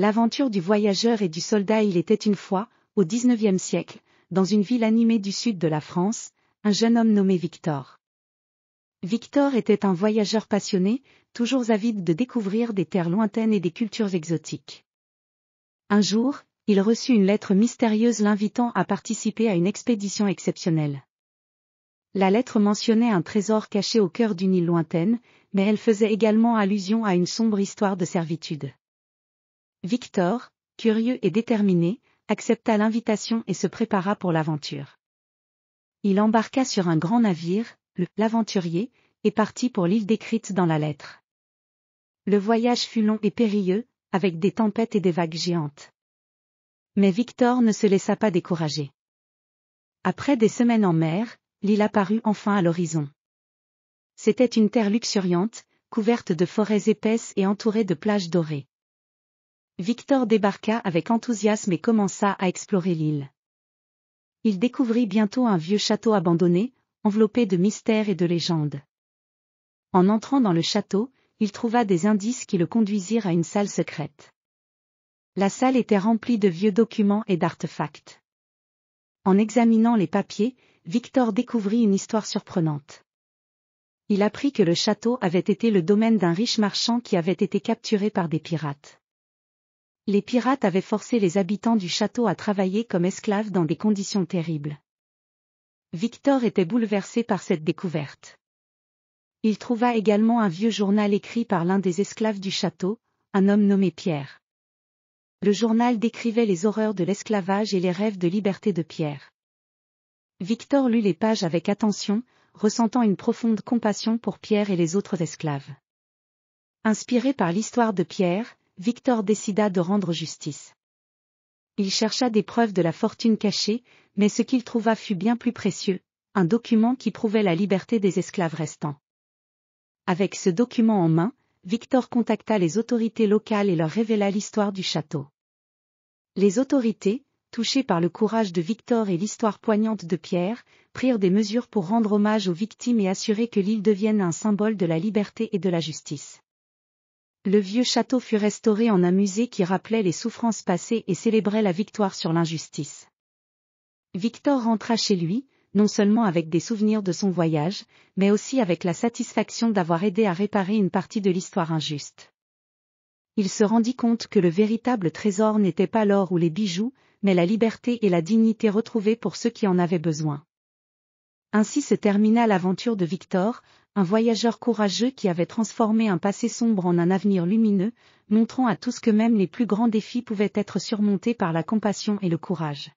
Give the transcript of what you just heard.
L'aventure du voyageur et du soldat. Il était une fois, au XIXe siècle, dans une ville animée du sud de la France, un jeune homme nommé Victor. Victor était un voyageur passionné, toujours avide de découvrir des terres lointaines et des cultures exotiques. Un jour, il reçut une lettre mystérieuse l'invitant à participer à une expédition exceptionnelle. La lettre mentionnait un trésor caché au cœur d'une île lointaine, mais elle faisait également allusion à une sombre histoire de servitude. Victor, curieux et déterminé, accepta l'invitation et se prépara pour l'aventure. Il embarqua sur un grand navire, l'Aventurier, et partit pour l'île décrite dans la lettre. Le voyage fut long et périlleux, avec des tempêtes et des vagues géantes. Mais Victor ne se laissa pas décourager. Après des semaines en mer, l'île apparut enfin à l'horizon. C'était une terre luxuriante, couverte de forêts épaisses et entourée de plages dorées. Victor débarqua avec enthousiasme et commença à explorer l'île. Il découvrit bientôt un vieux château abandonné, enveloppé de mystères et de légendes. En entrant dans le château, il trouva des indices qui le conduisirent à une salle secrète. La salle était remplie de vieux documents et d'artefacts. En examinant les papiers, Victor découvrit une histoire surprenante. Il apprit que le château avait été le domaine d'un riche marchand qui avait été capturé par des pirates. Les pirates avaient forcé les habitants du château à travailler comme esclaves dans des conditions terribles. Victor était bouleversé par cette découverte. Il trouva également un vieux journal écrit par l'un des esclaves du château, un homme nommé Pierre. Le journal décrivait les horreurs de l'esclavage et les rêves de liberté de Pierre. Victor lut les pages avec attention, ressentant une profonde compassion pour Pierre et les autres esclaves. Inspiré par l'histoire de Pierre, Victor décida de rendre justice. Il chercha des preuves de la fortune cachée, mais ce qu'il trouva fut bien plus précieux, un document qui prouvait la liberté des esclaves restants. Avec ce document en main, Victor contacta les autorités locales et leur révéla l'histoire du château. Les autorités, touchées par le courage de Victor et l'histoire poignante de Pierre, prirent des mesures pour rendre hommage aux victimes et assurer que l'île devienne un symbole de la liberté et de la justice. Le vieux château fut restauré en un musée qui rappelait les souffrances passées et célébrait la victoire sur l'injustice. Victor rentra chez lui, non seulement avec des souvenirs de son voyage, mais aussi avec la satisfaction d'avoir aidé à réparer une partie de l'histoire injuste. Il se rendit compte que le véritable trésor n'était pas l'or ou les bijoux, mais la liberté et la dignité retrouvées pour ceux qui en avaient besoin. Ainsi se termina l'aventure de Victor, un voyageur courageux qui avait transformé un passé sombre en un avenir lumineux, montrant à tous que même les plus grands défis pouvaient être surmontés par la compassion et le courage.